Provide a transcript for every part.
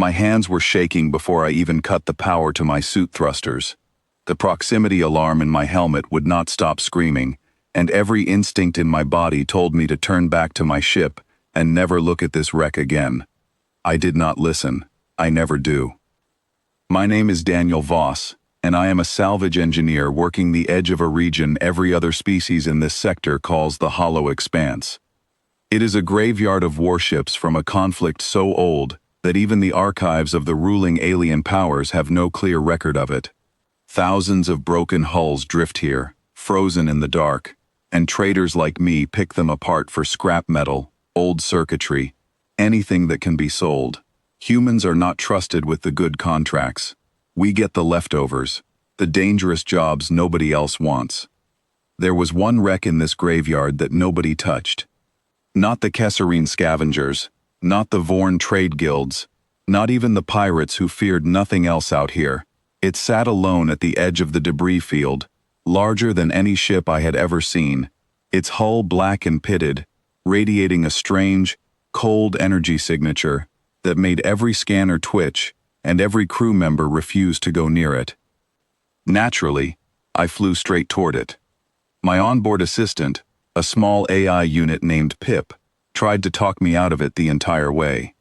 My hands were shaking before I even cut the power to my suit thrusters. The proximity alarm in my helmet would not stop screaming, and every instinct in my body told me to turn back to my ship and never look at this wreck again. I did not listen. I never do. My name is Daniel Voss, and I am a salvage engineer working the edge of a region every other species in this sector calls the Hollow Expanse. It is a graveyard of warships from a conflict so old that even the archives of the ruling alien powers have no clear record of it. Thousands of broken hulls drift here, frozen in the dark, and traders like me pick them apart for scrap metal, old circuitry, anything that can be sold. Humans are not trusted with the good contracts. We get the leftovers, the dangerous jobs nobody else wants. There was one wreck in this graveyard that nobody touched. Not the Kesserine scavengers, not the Vorn trade guilds, not even the pirates who feared nothing else out here. It sat alone at the edge of the debris field, larger than any ship I had ever seen, its hull black and pitted, radiating a strange, cold energy signature that made every scanner twitch and every crew member refuse to go near it. Naturally, I flew straight toward it. My onboard assistant, a small AI unit named Pip, tried to talk me out of it the entire way.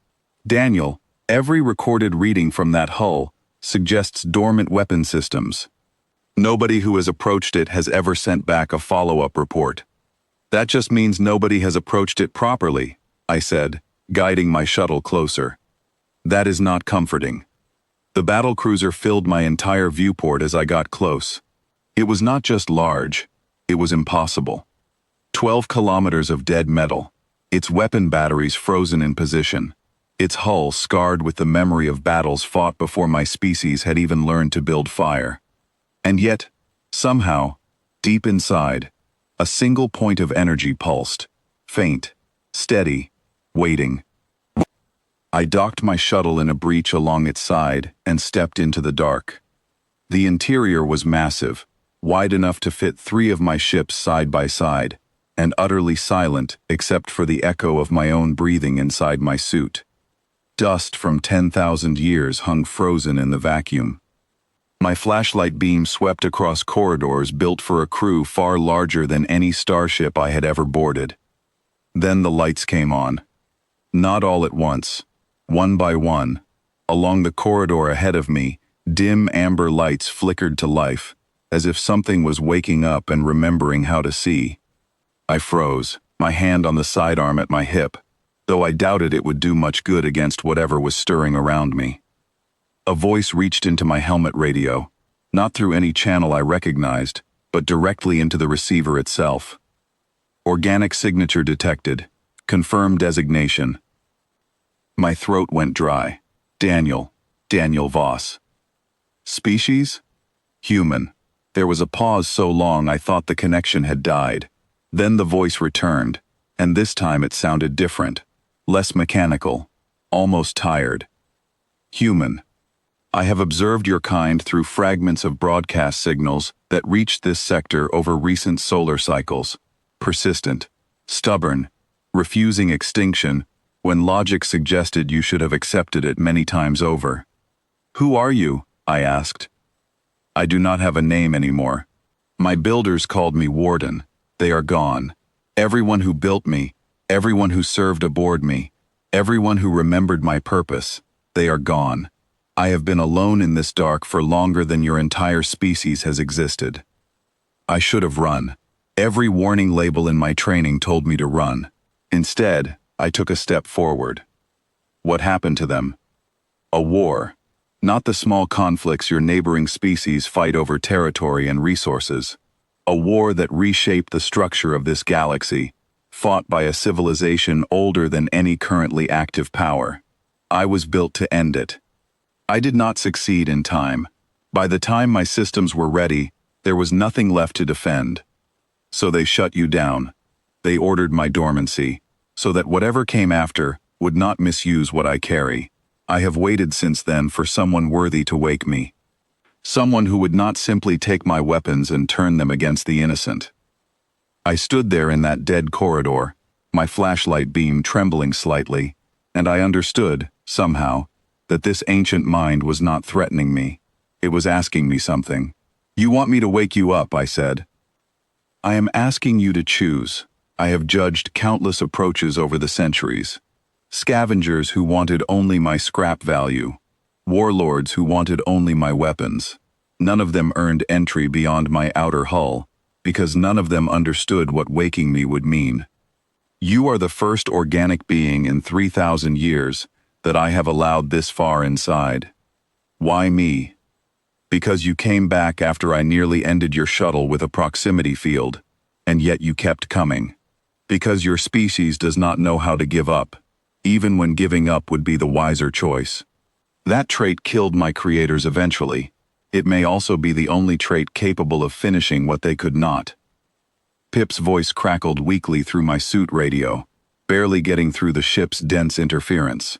Daniel, every recorded reading from that hull suggests dormant weapon systems. Nobody who has approached it has ever sent back a follow-up report. That just means nobody has approached it properly, I said, guiding my shuttle closer. That is not comforting. The Battlecruiser filled my entire viewport as I got close. It was not just large, it was impossible. 12 kilometers of dead metal, its weapon batteries frozen in position, its hull scarred with the memory of battles fought before my species had even learned to build fire. And yet, somehow, deep inside, a single point of energy pulsed, faint, steady, waiting. I docked my shuttle in a breach along its side and stepped into the dark. The interior was massive, wide enough to fit 3 of my ships side by side, and utterly silent except for the echo of my own breathing inside my suit. Dust from 10,000 years hung frozen in the vacuum. My flashlight beam swept across corridors built for a crew far larger than any starship I had ever boarded. Then the lights came on. Not all at once, one by one. Along the corridor ahead of me, dim amber lights flickered to life, as if something was waking up and remembering how to see. I froze, my hand on the sidearm at my hip, though I doubted it would do much good against whatever was stirring around me. A voice reached into my helmet radio, not through any channel I recognized, but directly into the receiver itself. Organic signature detected. Confirmed designation. My throat went dry. Daniel Voss. Species? Human. There was a pause so long I thought the connection had died. Then the voice returned, and this time it sounded different, less mechanical, almost tired. Human. I have observed your kind through fragments of broadcast signals that reached this sector over recent solar cycles. Persistent, stubborn, refusing extinction when logic suggested you should have accepted it many times over. Who are you? I asked. I do not have a name anymore. My builders called me Warden. They are gone. Everyone who built me, everyone who served aboard me, everyone who remembered my purpose, they are gone. I have been alone in this dark for longer than your entire species has existed. I should have run. Every warning label in my training told me to run. Instead, I took a step forward. What happened to them? A war. Not the small conflicts your neighboring species fight over territory and resources. A war that reshaped the structure of this galaxy, fought by a civilization older than any currently active power. I was built to end it. I did not succeed in time. By the time my systems were ready, there was nothing left to defend. So they shut you down. They ordered my dormancy, so that whatever came after would not misuse what I carry. I have waited since then for someone worthy to wake me. Someone who would not simply take my weapons and turn them against the innocent. I stood there in that dead corridor, my flashlight beam trembling slightly, and I understood, somehow, that this ancient mind was not threatening me. It was asking me something. "You want me to wake you up," I said. "I am asking you to choose. I have judged countless approaches over the centuries. Scavengers who wanted only my scrap value. Warlords who wanted only my weapons. None of them earned entry beyond my outer hull, because none of them understood what waking me would mean. You are the first organic being in 3,000 years that I have allowed this far inside. Why me? Because you came back after I nearly ended your shuttle with a proximity field, and yet you kept coming. Because your species does not know how to give up, even when giving up would be the wiser choice. That trait killed my creators eventually. It may also be the only trait capable of finishing what they could not." Pip's voice crackled weakly through my suit radio, barely getting through the ship's dense interference.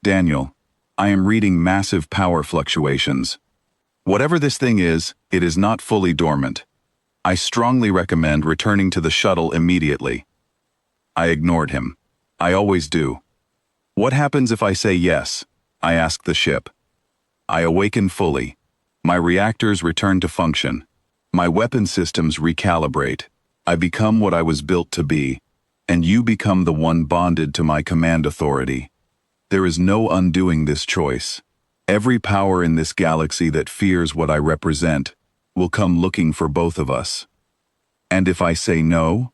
"Daniel, I am reading massive power fluctuations. Whatever this thing is, it is not fully dormant. I strongly recommend returning to the shuttle immediately." I ignored him. I always do. "What happens if I say yes?" I asked the ship. I awaken fully. My reactors return to function. My weapon systems recalibrate. I become what I was built to be, and you become the one bonded to my command authority. There is no undoing this choice. Every power in this galaxy that fears what I represent will come looking for both of us. And if I say no?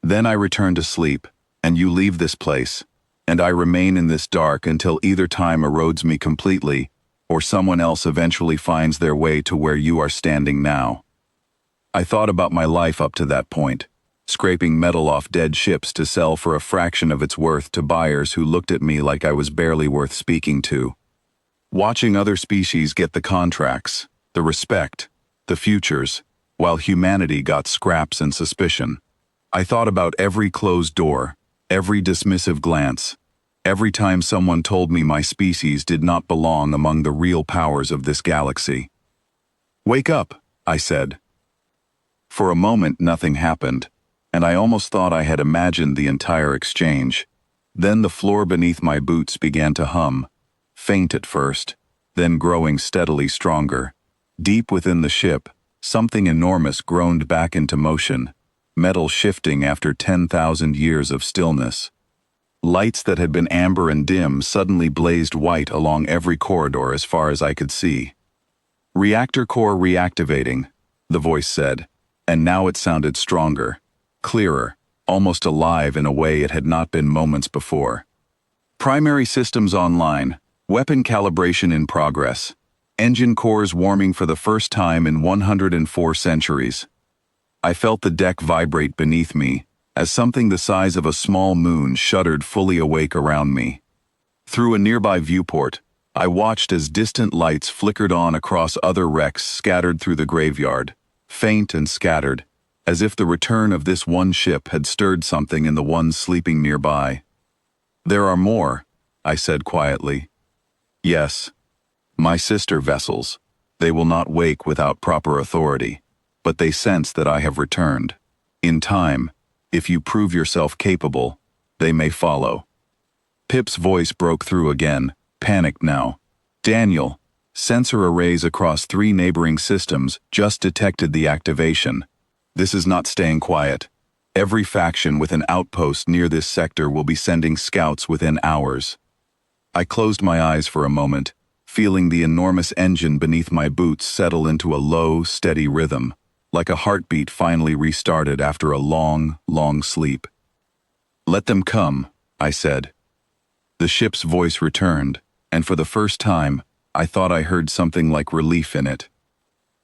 Then I return to sleep, and you leave this place, and I remain in this dark until either time erodes me completely, or someone else eventually finds their way to where you are standing now. I thought about my life up to that point, scraping metal off dead ships to sell for a fraction of its worth to buyers who looked at me like I was barely worth speaking to. Watching other species get the contracts, the respect, the futures, while humanity got scraps and suspicion. I thought about every closed door, every dismissive glance, every time someone told me my species did not belong among the real powers of this galaxy. "Wake up," I said. For a moment nothing happened, and I almost thought I had imagined the entire exchange. Then the floor beneath my boots began to hum, faint at first, then growing steadily stronger. Deep within the ship, something enormous groaned back into motion, metal shifting after 10,000 years of stillness. Lights that had been amber and dim suddenly blazed white along every corridor as far as I could see. "Reactor core reactivating," the voice said, and now it sounded stronger, clearer, almost alive in a way it had not been moments before. "Primary systems online, weapon calibration in progress, engine cores warming for the first time in 104 centuries. I felt the deck vibrate beneath me, as something the size of a small moon shuddered fully awake around me. Through a nearby viewport, I watched as distant lights flickered on across other wrecks scattered through the graveyard, faint and scattered, as if the return of this one ship had stirred something in the ones sleeping nearby. "There are more," I said quietly. "Yes. My sister vessels. They will not wake without proper authority, but they sense that I have returned. In time, if you prove yourself capable, they may follow." Pip's voice broke through again, panicked now. "Daniel, sensor arrays across 3 neighboring systems just detected the activation. This is not staying quiet. Every faction with an outpost near this sector will be sending scouts within hours." I closed my eyes for a moment, feeling the enormous engine beneath my boots settle into a low, steady rhythm, like a heartbeat finally restarted after a long, long sleep. "Let them come," I said. The ship's voice returned, and for the first time, I thought I heard something like relief in it.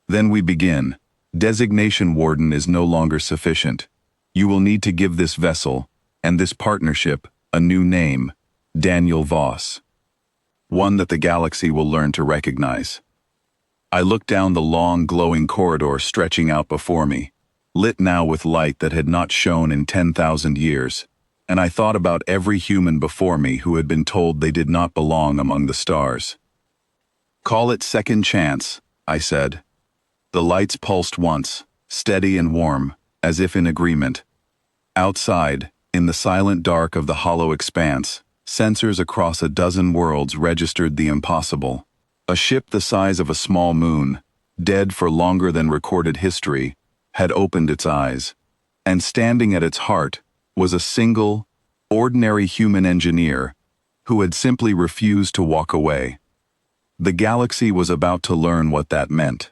"Then we begin. Designation Warden is no longer sufficient. You will need to give this vessel, and this partnership, a new name, Daniel Voss. One that the galaxy will learn to recognize." I looked down the long, glowing corridor stretching out before me, lit now with light that had not shone in 10,000 years, and I thought about every human before me who had been told they did not belong among the stars. "Call it second chance," I said. The lights pulsed once, steady and warm, as if in agreement. Outside, in the silent dark of the hollow expanse, Sensors across a dozen worlds registered the impossible. A ship the size of a small moon, dead for longer than recorded history, had opened its eyes. And standing at its heart was a single, ordinary human engineer who had simply refused to walk away. The galaxy was about to learn what that meant.